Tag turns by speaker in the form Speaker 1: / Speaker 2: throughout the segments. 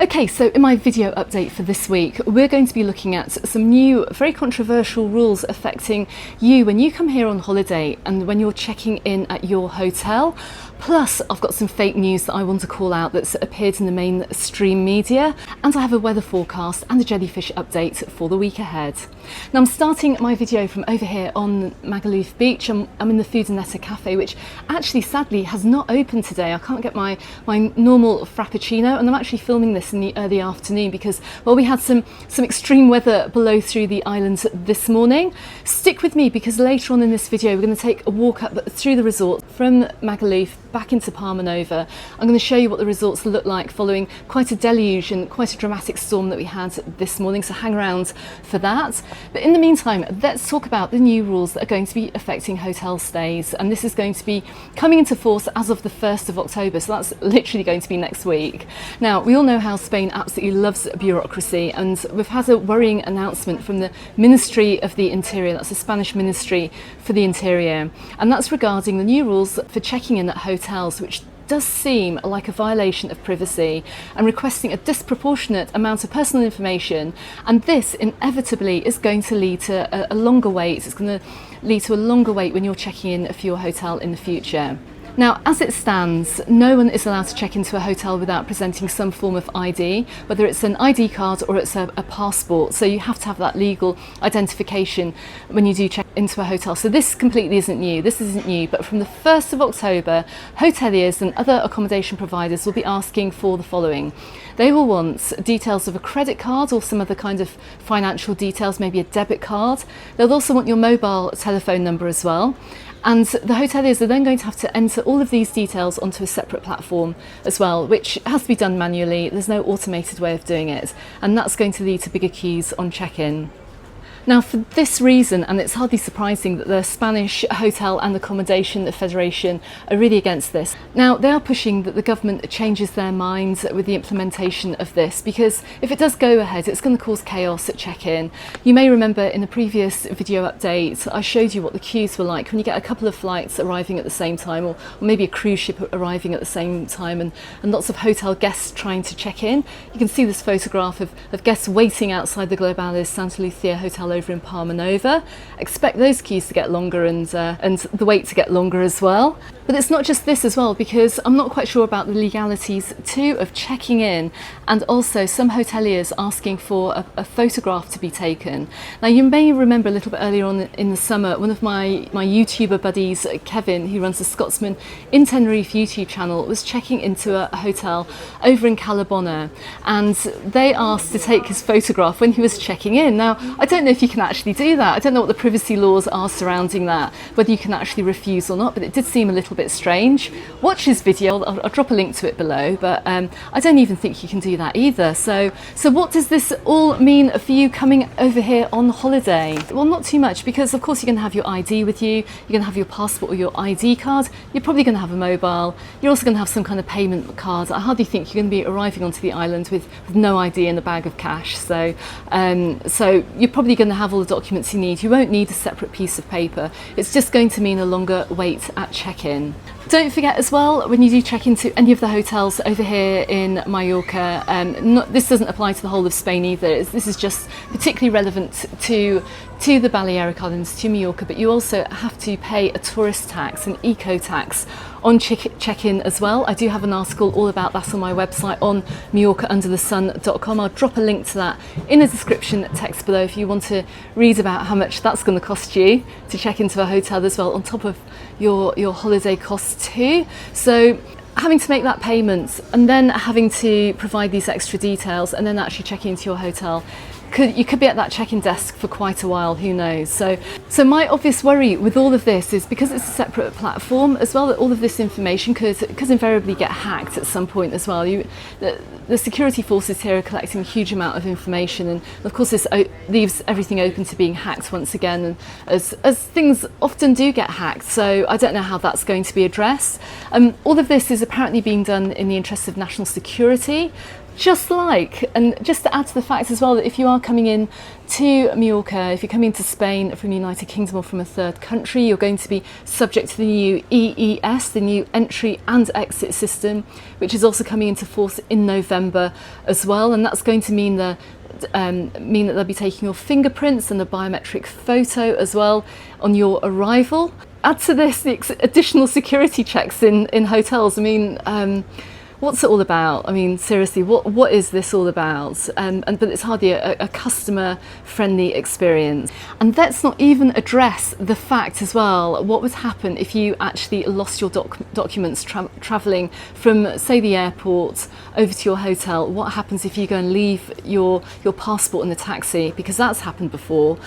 Speaker 1: Okay, so in my video update for this week, we're going to be looking at some new, very controversial rules affecting you when you come here on holiday and when you're checking in at your hotel. Plus, I've got some fake news that I want to call out that's appeared in the mainstream media, and I have a weather forecast and a jellyfish update for the week ahead. Now, I'm starting my video from over here on Magaluf Beach. I'm in the Food and Netta Cafe, which actually sadly has not opened today. I can't get my normal frappuccino, and I'm actually filming this in the early afternoon because, well, we had some extreme weather blow through the island this morning. Stick with me because later on in this video we're going to take a walk up through the resort from Magaluf back into Palma Nova. I'm going to show you what the resorts look like following quite a deluge and quite a dramatic storm that we had this morning, so hang around for that. But in the meantime, let's talk about the new rules that are going to be affecting hotel stays, and this is going to be coming into force as of the 1st of October, so that's literally going to be next week. Now, we all know how Spain absolutely loves bureaucracy, and we've had a worrying announcement from the Ministry of the Interior, that's the Spanish Ministry for the Interior, and that's regarding the new rules for checking in at hotels, which does seem like a violation of privacy and requesting a disproportionate amount of personal information, and this inevitably is going to lead to a longer wait. It's going to lead to a longer wait when you're checking in for your hotel in the future. Now, as it stands, no one is allowed to check into a hotel without presenting some form of ID, whether it's an ID card or it's a passport. So you have to have that legal identification when you do check into a hotel. So this completely isn't new. This isn't new, but from the 1st of October, hoteliers and other accommodation providers will be asking for the following. They will want details of a credit card or some other kind of financial details, maybe a debit card. They'll also want your mobile telephone number as well. And the hoteliers are then going to have to enter all of these details onto a separate platform as well, which has to be done manually. There's no automated way of doing it, and that's going to lead to bigger queues on check-in. Now, for this reason, and it's hardly surprising that the Spanish Hotel and Accommodation Federation are really against this. Now, they are pushing that the government changes their minds with the implementation of this, because if it does go ahead, it's going to cause chaos at check-in. You may remember in the previous video update, I showed you what the queues were like when you get a couple of flights arriving at the same time, or maybe a cruise ship arriving at the same time, and lots of hotel guests trying to check in. You can see this photograph of guests waiting outside the Globales Santa Lucia Hotel over in Palma Nova. Expect those queues to get longer and the wait to get longer as well. But it's not just this as well, because I'm not quite sure about the legalities too of checking in, and also some hoteliers asking for a photograph to be taken. Now, you may remember a little bit earlier on in the summer, one of my YouTuber buddies, Kevin, who runs the Scotsman in Tenerife YouTube channel, was checking into a hotel over in Cala Bona, and they asked to take his photograph when he was checking in. Now, I don't know if you can actually do that. I don't know what the privacy laws are surrounding that, whether you can actually refuse or not, but it did seem a little bit strange. Watch his video, I'll drop a link to it below, but I don't even think you can do that either. So what does this all mean for you coming over here on holiday? Well, not too much, because of course you're going to have your ID with you, you're going to have your passport or your ID card, you're probably going to have a mobile, you're also going to have some kind of payment card. I hardly think you're going to be arriving onto the island with no ID and a bag of cash, so you're probably going to have all the documents you need. You won't need a separate piece of paper. It's just going to mean a longer wait at check-in. Don't forget as well, when you do check into any of the hotels over here in Mallorca, this doesn't apply to the whole of Spain either. This is just particularly relevant to the Balearic Islands, to Mallorca, but you also have to pay a tourist tax, an eco tax, on check-in as well. I do have an article all about that on my website on MallorcaUnderTheSun.com. I'll drop a link to that in the description text below if you want to read about how much that's going to cost you to check into a hotel as well, on top of your holiday costs too. So having to make that payment and then having to provide these extra details and then actually check into your hotel, you could be at that check-in desk for quite a while, who knows. So my obvious worry with all of this is, because it's a separate platform as well, that all of this information could invariably get hacked at some point as well. The security forces here are collecting a huge amount of information, and of course this leaves everything open to being hacked once again, and as things often do get hacked. So I don't know how that's going to be addressed. All of this is apparently being done in the interest of national security, And just to add to the fact as well that if you are coming in to Mallorca, if you're coming to Spain from the United Kingdom or from a third country, you're going to be subject to the new EES, the new entry and exit system, which is also coming into force in November as well. And that's going to mean that they'll be taking your fingerprints and a biometric photo as well on your arrival. Add to this the additional security checks in hotels. I mean, what's it all about? I mean, seriously, what is this all about? But it's hardly a customer-friendly experience. And let's not even address the fact as well, what would happen if you actually lost your documents travelling from, say, the airport over to your hotel? What happens if you go and leave your passport in the taxi? Because that's happened before.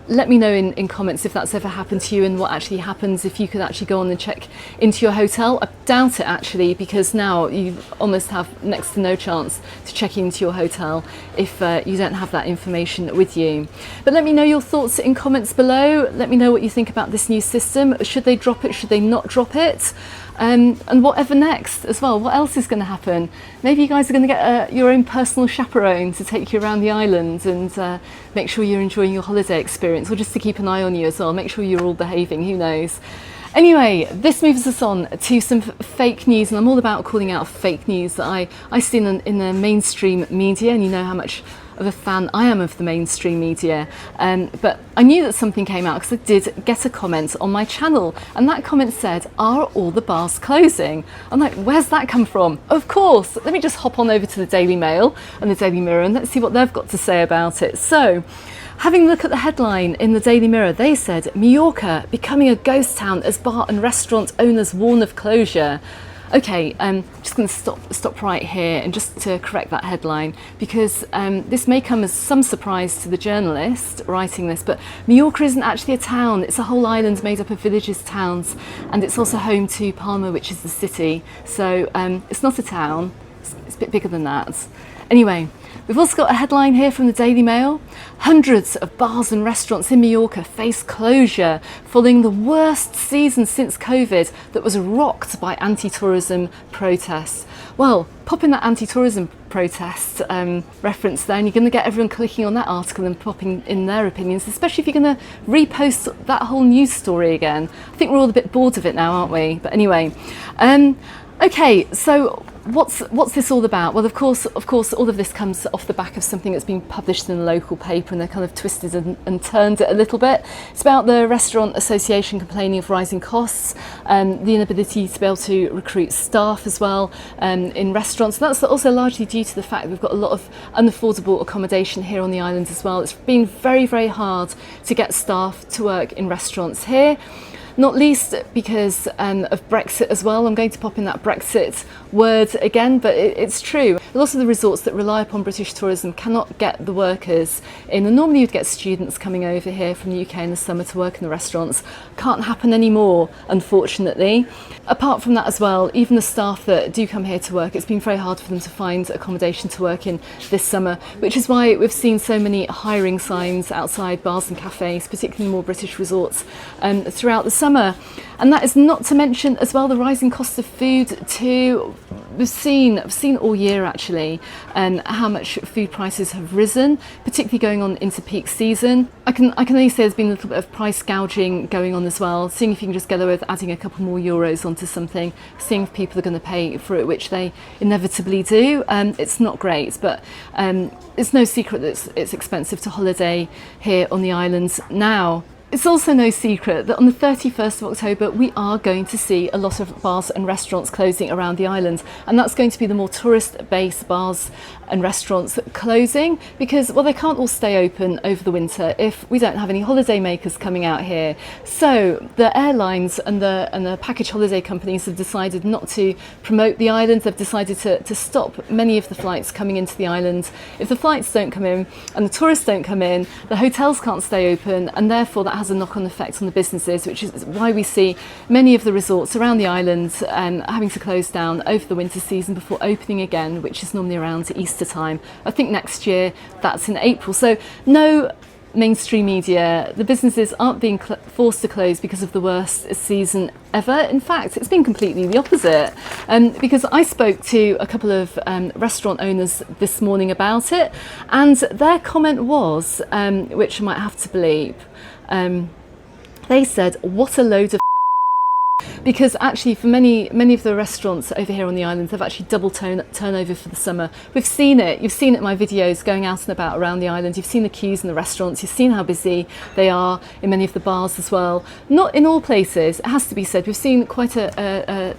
Speaker 1: Let me know in comments if that's ever happened to you and what actually happens if you could actually go on and check into your hotel. I doubt it actually, because now you almost have next to no chance to check into your hotel if you don't have that information with you. But let me know your thoughts in comments below. Let me know what you think about this new system. Should they drop it? Should they not drop it? And whatever next as well. What else is going to happen? Maybe you guys are going to get your own personal chaperone to take you around the island and make sure you're enjoying your holiday experience, or just to keep an eye on you as well, make sure you're all behaving, who knows. Anyway, this moves us on to some fake news, and I'm all about calling out fake news that I see in the mainstream media, and you know how much of a fan I am of the mainstream media, but I knew that something came out because I did get a comment on my channel, and that comment said, "Are all the bars closing?" I'm like, where's that come from? Of course, let me just hop on over to the Daily Mail and the Daily Mirror and let's see what they've got to say about it. So, having a look at the headline in the Daily Mirror, they said, Mallorca becoming a ghost town as bar and restaurant owners warn of closure. Okay, I'm just going to stop right here and just to correct that headline, because this may come as some surprise to the journalist writing this, but Mallorca isn't actually a town. It's a whole island made up of villages, towns, and it's also home to Palma, which is the city. So it's not a town, it's a bit bigger than that. Anyway, we've also got a headline here from the Daily Mail. Hundreds of bars and restaurants in Mallorca face closure following the worst season since COVID that was rocked by anti-tourism protests. Well, pop in that anti-tourism protest reference there and you're going to get everyone clicking on that article and popping in their opinions, especially if you're going to repost that whole news story again. I think we're all a bit bored of it now, aren't we? But anyway, okay, so what's this all about? Well, of course, all of this comes off the back of something that's been published in a local paper, and they kind of twisted and turned it a little bit. It's about the Restaurant Association complaining of rising costs, the inability to be able to recruit staff as well in restaurants. And that's also largely due to the fact that we've got a lot of unaffordable accommodation here on the island as well. It's been very, very hard to get staff to work in restaurants here. Not least because of Brexit as well. I'm going to pop in that Brexit word again, but it's true. A lot of the resorts that rely upon British tourism cannot get the workers in. And normally you'd get students coming over here from the UK in the summer to work in the restaurants. Can't happen anymore, unfortunately. Apart from that as well, even the staff that do come here to work, it's been very hard for them to find accommodation to work in this summer, which is why we've seen so many hiring signs outside bars and cafes, particularly more British resorts, throughout the summer. And that is not to mention as well the rising cost of food too. I've seen all year actually how much food prices have risen, particularly going on into peak season. I can only say there's been a little bit of price gouging going on as well, seeing if you can just get away with adding a couple more euros onto something, seeing if people are going to pay for it, which they inevitably do. It's not great, but it's no secret that it's expensive to holiday here on the islands now. It's also no secret that on the 31st of October we are going to see a lot of bars and restaurants closing around the island, and that's going to be the more tourist-based bars and restaurants closing because, well, they can't all stay open over the winter if we don't have any holiday makers coming out here. So the airlines and the package holiday companies have decided not to promote the island. They've decided to stop many of the flights coming into the island. If the flights don't come in and the tourists don't come in, the hotels can't stay open, and therefore that has a knock-on effect on the businesses, which is why we see many of the resorts around the island having to close down over the winter season before opening again, which is normally around Easter time. I think next year that's in April. So no mainstream media, the businesses aren't being forced to close because of the worst season ever. In fact, it's been completely the opposite. Because I spoke to a couple of restaurant owners this morning about it, and their comment was, which I might have to believe, they said, "What a load of." Because actually for many of the restaurants over here on the island, they've actually double turnover for the summer. We've seen it, you've seen it in my videos going out and about around the island, you've seen the queues in the restaurants, you've seen how busy they are in many of the bars as well. Not in all places, it has to be said, we've seen quite an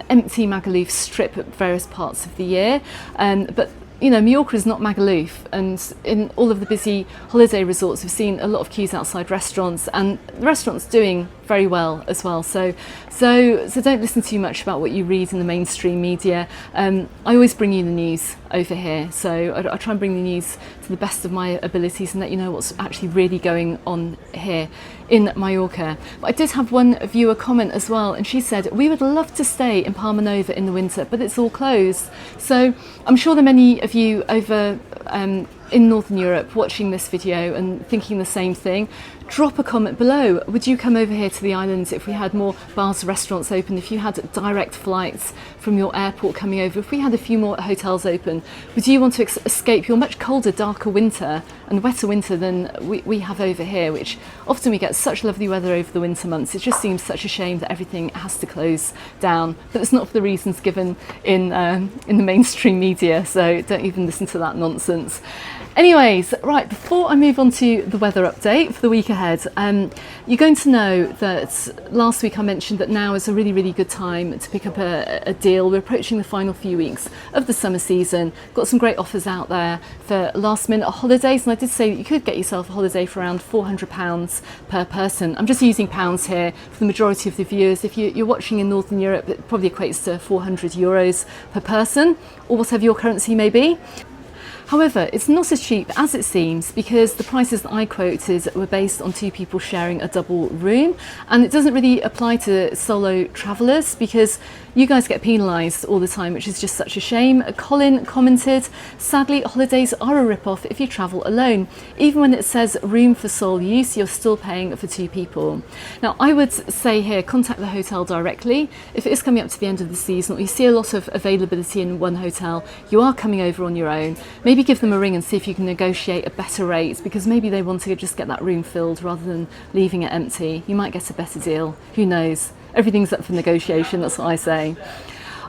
Speaker 1: empty Magaluf strip at various parts of the year, but you know, Mallorca is not Magaluf, and in all of the busy holiday resorts we've seen a lot of queues outside restaurants, and the restaurants doing very well as well. So don't listen too much about what you read in the mainstream media. I always bring you the news over here, so I try and bring the news to the best of my abilities and let you know what's actually really going on here in Mallorca. But I did have one viewer comment as well, and she said, "We would love to stay in Palma Nova in the winter, but it's all closed." So I'm sure there are many of you over in Northern Europe watching this video and thinking the same thing. Drop a comment below. Would you come over here to the islands if we had more bars, restaurants open, if you had direct flights from your airport coming over, if we had a few more hotels open? Would you want to escape your much colder, darker winter and wetter winter than we have over here, which often we get such lovely weather over the winter months? It just seems such a shame that everything has to close down, but it's not for the reasons given in the mainstream media, so don't even listen to that nonsense. Anyways, right, before I move on to the weather update for the week ahead, you're going to know that last week I mentioned that now is a really, really good time to pick up a deal. We're approaching the final few weeks of the summer season. Got some great offers out there for last minute holidays, and I did say that you could get yourself a holiday for around £400 per person. I'm just using pounds here for the majority of the viewers. If you're watching in Northern Europe, it probably equates to €400 per person, or whatever your currency may be. However, it's not as cheap as it seems, because the prices that I quoted were based on 2 people sharing a double room, and it doesn't really apply to solo travellers because you guys get penalised all the time, which is just such a shame. Colin commented, "Sadly, holidays are a rip-off if you travel alone. Even when it says room for sole use, you're still paying for 2 people." Now, I would say here, contact the hotel directly. If it is coming up to the end of the season, or you see a lot of availability in one hotel, you are coming over on your own, maybe give them a ring and see if you can negotiate a better rate, because maybe they want to just get that room filled rather than leaving it empty. You might get a better deal, who knows? Everything's up for negotiation, that's what I say.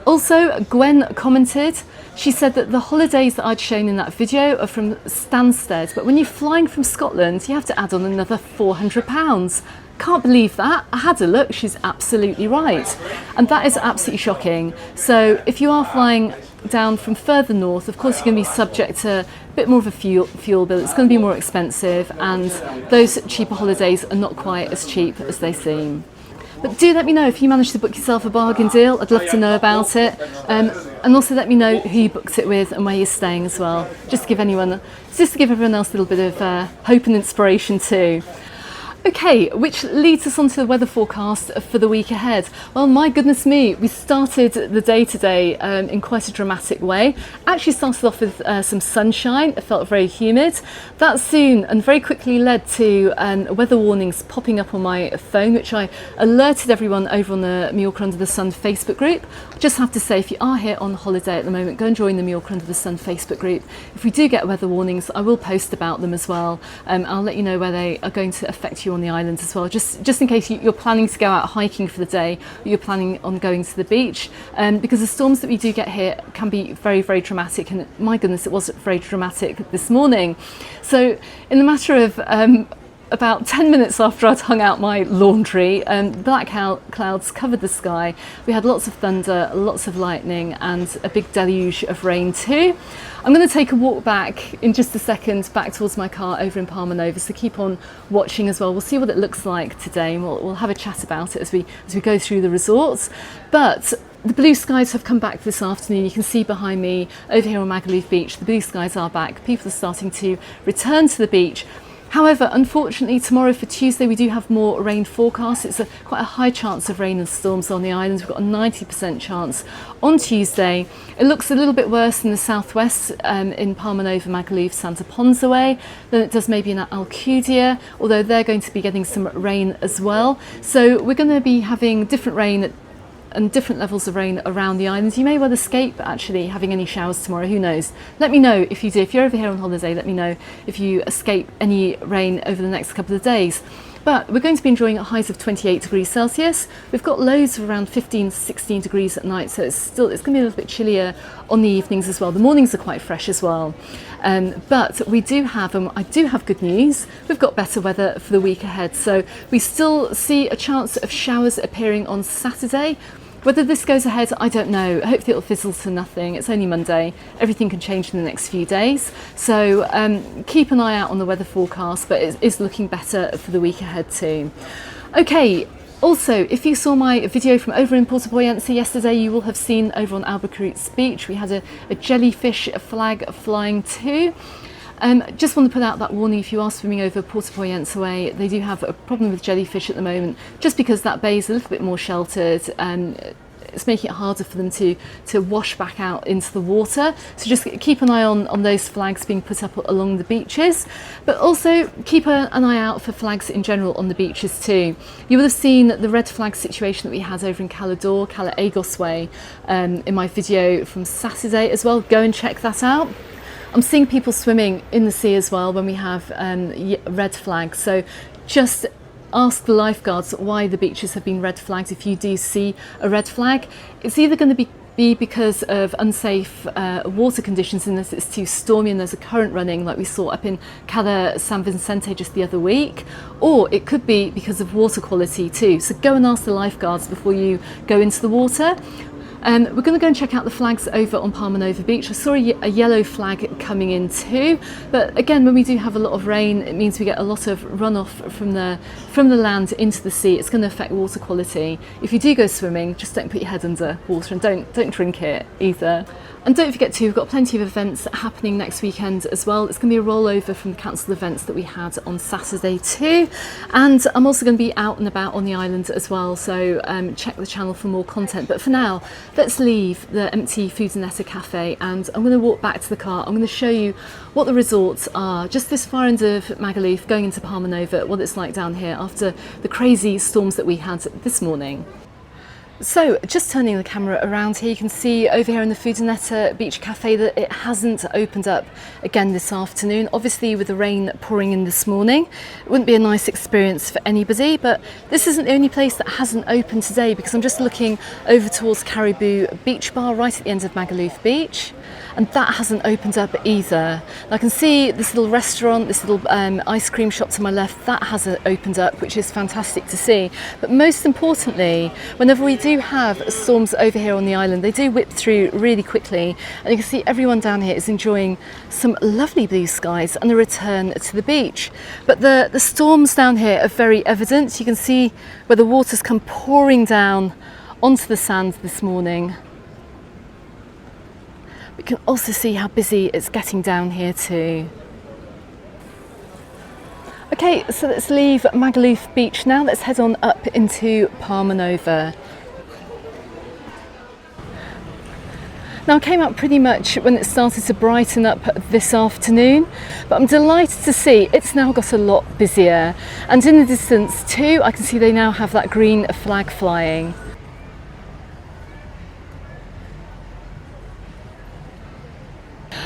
Speaker 1: Also, Gwen commented, she said that the holidays that I'd shown in that video are from Stansted, but when you're flying from Scotland, you have to add on another £400. Can't believe that. I had a look, she's absolutely right. And that is absolutely shocking. So if you are flying down from further north, of course you're going to be subject to a bit more of a fuel bill. It's going to be more expensive, and those cheaper holidays are not quite as cheap as they seem. But do let me know if you managed to book yourself a bargain deal. I'd love to know about it. And also let me know who you booked it with and where you're staying as well. Just to give everyone else a little bit of hope and inspiration too. Okay, which leads us on to the weather forecast for the week ahead. Well, my goodness me, we started the day today in quite a dramatic way. Actually started off with some sunshine. It felt very humid. That soon and very quickly led to weather warnings popping up on my phone, which I alerted everyone over on the Mallorca Under the Sun Facebook group. I just have to say, if you are here on holiday at the moment, go and join the Mallorca Under the Sun Facebook group. If we do get weather warnings, I will post about them as well. I'll let you know where they are going to affect you on the island as well, just in case you're planning to go out hiking for the day, or you're planning on going to the beach, because the storms that we do get here can be very, very dramatic, and my goodness, it was very dramatic this morning. So in the matter of about 10 minutes after I'd hung out my laundry, black clouds covered the sky. We had lots of thunder, lots of lightning, and a big deluge of rain too. I'm going to take a walk back in just a second, back towards my car over in Palma Nova, so keep on watching as well. We'll see what it looks like today, and we'll have a chat about it as we go through the resorts. But the blue skies have come back this afternoon. You can see behind me over here on Magaluf Beach, the blue skies are back. People are starting to return to the beach. However, unfortunately, tomorrow for Tuesday, we do have more rain forecast. It's quite a high chance of rain and storms on the islands. We've got a 90% chance on Tuesday. It looks a little bit worse in the southwest in Palma Nova, Magaluf, Santa Ponsa way than it does maybe in Alcudia, although they're going to be getting some rain as well. So we're going to be having different rain and different levels of rain around the islands. You may well escape actually having any showers tomorrow, who knows. Let me know if you do. If you're over here on holiday, let me know if you escape any rain over the next couple of days. But we're going to be enjoying highs of 28 degrees Celsius. We've got lows of around 15 to 16 degrees at night, so it's going to be a little bit chillier on the evenings as well. The mornings are quite fresh as well. But we do have, I do have good news. We've got better weather for the week ahead. So we still see a chance of showers appearing on Saturday. Whether this goes ahead, I don't know. Hopefully it'll fizzle to nothing. It's only Monday. Everything can change in the next few days. So keep an eye out on the weather forecast, but it is looking better for the week ahead too. Okay, also, if you saw my video from over in Puerto Pollensa yesterday, you will have seen over on Albuquerque's beach, we had a jellyfish flag flying too. Just want to put out that warning, if you are swimming over Puerto Pollensa way, they do have a problem with jellyfish at the moment, just because that bay is a little bit more sheltered. It's making it harder for them to wash back out into the water. So just keep an eye on those flags being put up along the beaches, but also keep an eye out for flags in general on the beaches too. You will have seen the red flag situation that we had over in Cala Bona, Cala Egos way in my video from Saturday as well. Go and check that out. I'm seeing people swimming in the sea as well when we have red flags. So just ask the lifeguards why the beaches have been red flagged. If you do see a red flag, it's either going to be because of unsafe water conditions, unless it's too stormy and there's a current running like we saw up in Cala San Vicente just the other week, or it could be because of water quality too. So go and ask the lifeguards before you go into the water. We're going to go and check out the flags over on Palma Nova Beach. I saw a yellow flag coming in too, but again, when we do have a lot of rain, it means we get a lot of runoff from the land into the sea. It's going to affect water quality. If you do go swimming, just don't put your head under water and don't drink it either. And don't forget too, we've got plenty of events happening next weekend as well. It's going to be a rollover from the cancelled events that we had on Saturday too. And I'm also going to be out and about on the island as well, so check the channel for more content. But for now, let's leave the empty Foodinetta cafe and I'm going to walk back to the car. I'm going to show you what the resorts are, just this far end of Magaluf, going into Palma Nova, what it's like down here after the crazy storms that we had this morning. So just turning the camera around here, you can see over here in the Foodinetta Beach Cafe that it hasn't opened up again this afternoon. Obviously with the rain pouring in this morning, it wouldn't be a nice experience for anybody, but this isn't the only place that hasn't opened today, because I'm just looking over towards Caribou Beach Bar right at the end of Magaluf Beach, and that hasn't opened up either. And I can see this little restaurant, this little ice cream shop to my left, that hasn't opened up, which is fantastic to see. But most importantly, whenever we do have storms over here on the island, they do whip through really quickly, and you can see everyone down here is enjoying some lovely blue skies and a return to the beach. But the storms down here are very evident. You can see where the water's come pouring down onto the sand this morning. We can also see how busy it's getting down here too. Okay, so let's leave Magaluf Beach now. Let's head on up into Palma Nova. Now I came out pretty much when it started to brighten up this afternoon, but I'm delighted to see it's now got a lot busier. And in the distance too, I can see they now have that green flag flying.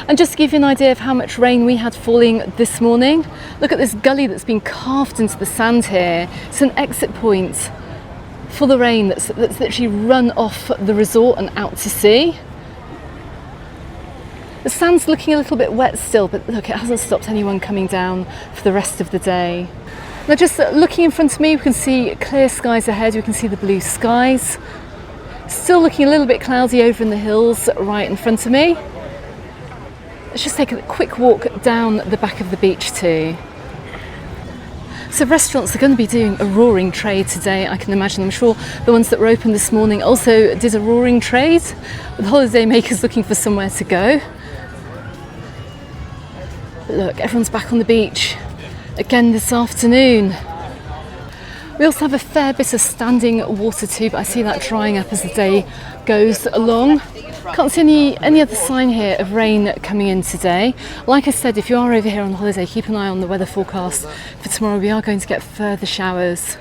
Speaker 1: And just to give you an idea of how much rain we had falling this morning, look at this gully that's been carved into the sand here. It's an exit point for the rain that's literally run off the resort and out to sea. The sand's looking a little bit wet still, but look, it hasn't stopped anyone coming down for the rest of the day. Now just looking in front of me, we can see clear skies ahead, we can see the blue skies. Still looking a little bit cloudy over in the hills right in front of me. Let's just take a quick walk down the back of the beach too. So restaurants are going to be doing a roaring trade today, I can imagine. I'm sure the ones that were open this morning also did a roaring trade, with holidaymakers looking for somewhere to go. But look, everyone's back on the beach, again this afternoon. We also have a fair bit of standing water too, but I see that drying up as the day goes along. Can't see any other sign here of rain coming in today. Like I said, if you are over here on holiday, keep an eye on the weather forecast for tomorrow. We are going to get further showers.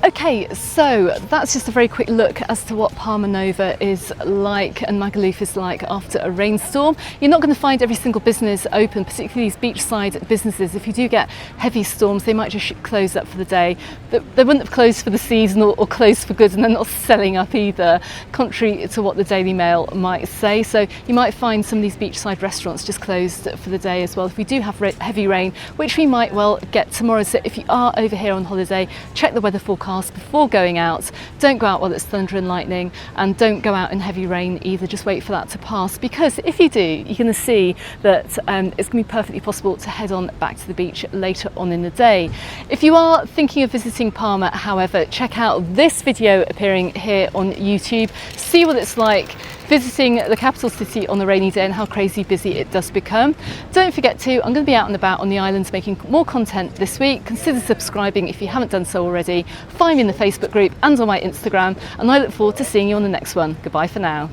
Speaker 1: Okay, so that's just a very quick look as to what Palma Nova is like and Magaluf is like after a rainstorm. You're not going to find every single business open, particularly these beachside businesses. If you do get heavy storms, they might just close up for the day. They wouldn't have closed for the season or closed for good, and they're not selling up either, contrary to what the Daily Mail might say. So you might find some of these beachside restaurants just closed for the day as well. If we do have heavy rain, which we might well get tomorrow. So if you are over here on holiday, check the weather forecast before going out. Don't go out while it's thunder and lightning, and don't go out in heavy rain either. Just wait for that to pass, because if you do, you're going to see that it's going to be perfectly possible to head on back to the beach later on in the day. If you are thinking of visiting Palma, however, check out this video appearing here on YouTube. See what it's like visiting the capital city on a rainy day and how crazy busy it does become. Don't forget to, I'm going to be out and about on the islands making more content this week. Consider subscribing if you haven't done so already. Find me in the Facebook group and on my Instagram, and I look forward to seeing you on the next one. Goodbye for now.